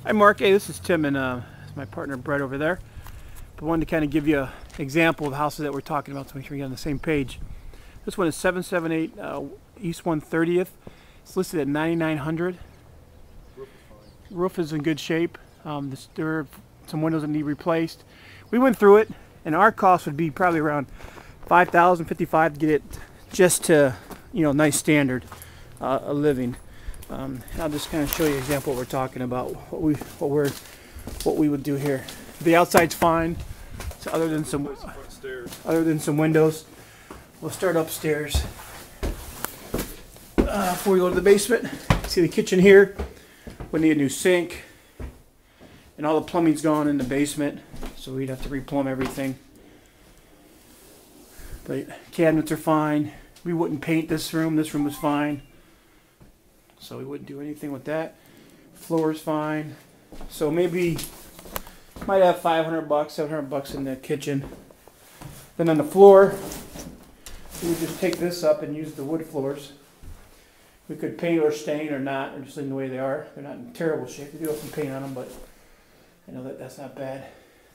Hi Mark, hey, this is Tim and my partner Brett over there. But I wanted to kind of give you an example of the houses that we're talking about to make sure we get on the same page. This one is 778 East 130th. It's listed at $9,900. Roof is in good shape. There are some windows that need replaced. We went through it, and our cost would be probably around $5,000, $55,000 to get it just to, nice standard of living. I'll just kind of show you an example of what we're talking about, what we would do here. The outside's fine, so other than some windows. We'll start upstairs. Before we go to the basement, see the kitchen here. We need a new sink, and all the plumbing's gone in the basement, so we'd have to replumb everything. But cabinets are fine. We wouldn't paint this room. This room was fine, so we wouldn't do anything with that. Floor is fine. So maybe might have $500, $700 in the kitchen. Then on the floor, we would just take this up and use the wood floors. We could paint or stain or not, or just leave them the way they are. They're not in terrible shape. We do have some paint on them, but I know that's not bad.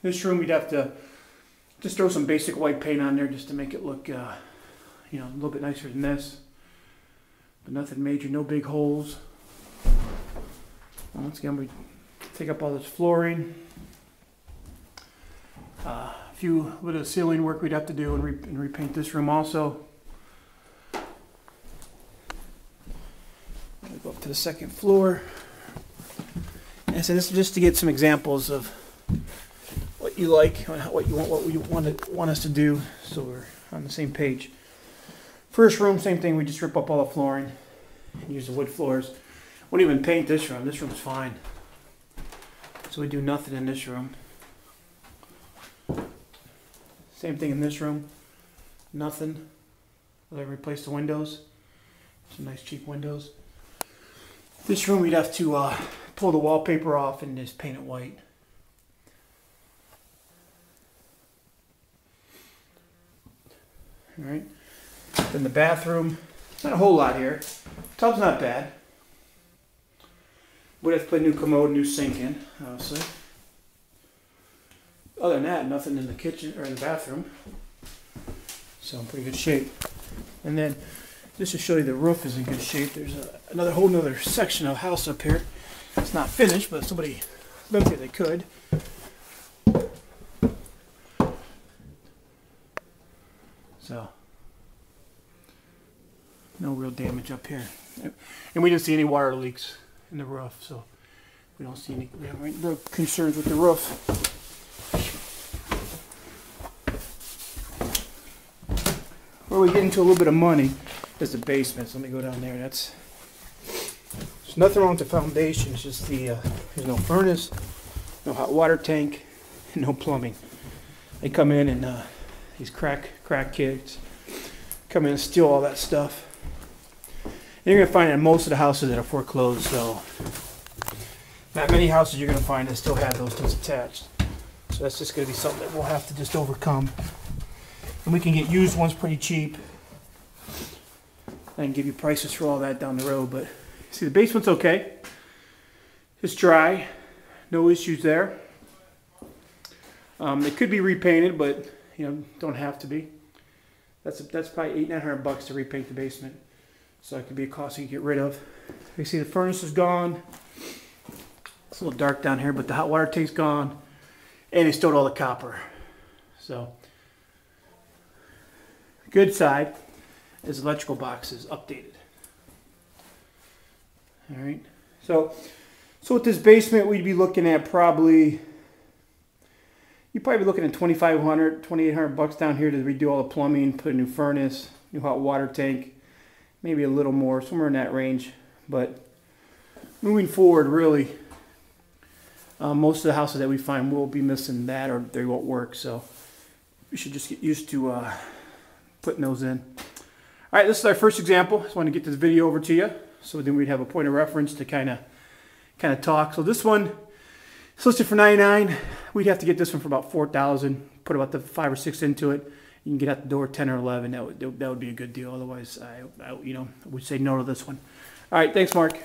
This room, we'd have to just throw some basic white paint on there just to make it look, a little bit nicer than this. But nothing major, no big holes. Once again, we take up all this flooring. A few bit of ceiling work we'd have to do and repaint this room also. Go up to the second floor. And so this is just to get some examples of what you like, what you want us to do, so we're on the same page. First room, same thing. We just rip up all the flooring and use the wood floors. Wouldn't even paint this room. This room's fine. So we do nothing in this room. Same thing in this room. Nothing. We'll replace the windows. Some nice cheap windows. This room we'd have to pull the wallpaper off and just paint it white. Alright. Then the bathroom. Not a whole lot here. Tub's not bad. We'd have to put a new commode, new sink in, obviously. Other than that, nothing in the kitchen or in the bathroom. So in pretty good shape. And then just to show you the roof is in good shape, there's another whole nother section of house up here. It's not finished, but if somebody lived here, they could. So no real damage up here. And we didn't see any water leaks in the roof, so we don't see any real concerns with the roof. Where we get into a little bit of money is the basement. So let me go down there. There's nothing wrong with the foundation. It's just there's no furnace, no hot water tank, and no plumbing. They come in and these crack kids come in and steal all that stuff. And you're gonna find in most of the houses that are foreclosed. So not many houses you're gonna find that still have those things attached. So that's just gonna be something that we'll have to just overcome. And we can get used ones pretty cheap. I can give you prices for all that down the road, but see, the basement's okay. It's dry, no issues there. It could be repainted, but don't have to be. That's probably $800-900 to repaint the basement, so it could be a cost you can get rid of. You see, the furnace is gone. It's a little dark down here, but the hot water tank's gone, and they stowed all the copper. So good side is electrical boxes updated. All right. So with this basement, we'd be looking at probably looking at $2,500, $2,800 down here to redo all the plumbing, put a new furnace, new hot water tank, maybe a little more, somewhere in that range. But moving forward, really, most of the houses that we find will be missing that, or they won't work. So we should just get used to putting those in. All right, this is our first example. Just want to get this video over to you, so then we'd have a point of reference to kind of talk. So this one is listed for $99,000. We'd have to get this one for about $4,000. Put about the 5 or 6 into it. You can get out the door 10 or 11. That would be a good deal. Otherwise, I would say no to this one. All right, thanks, Mark.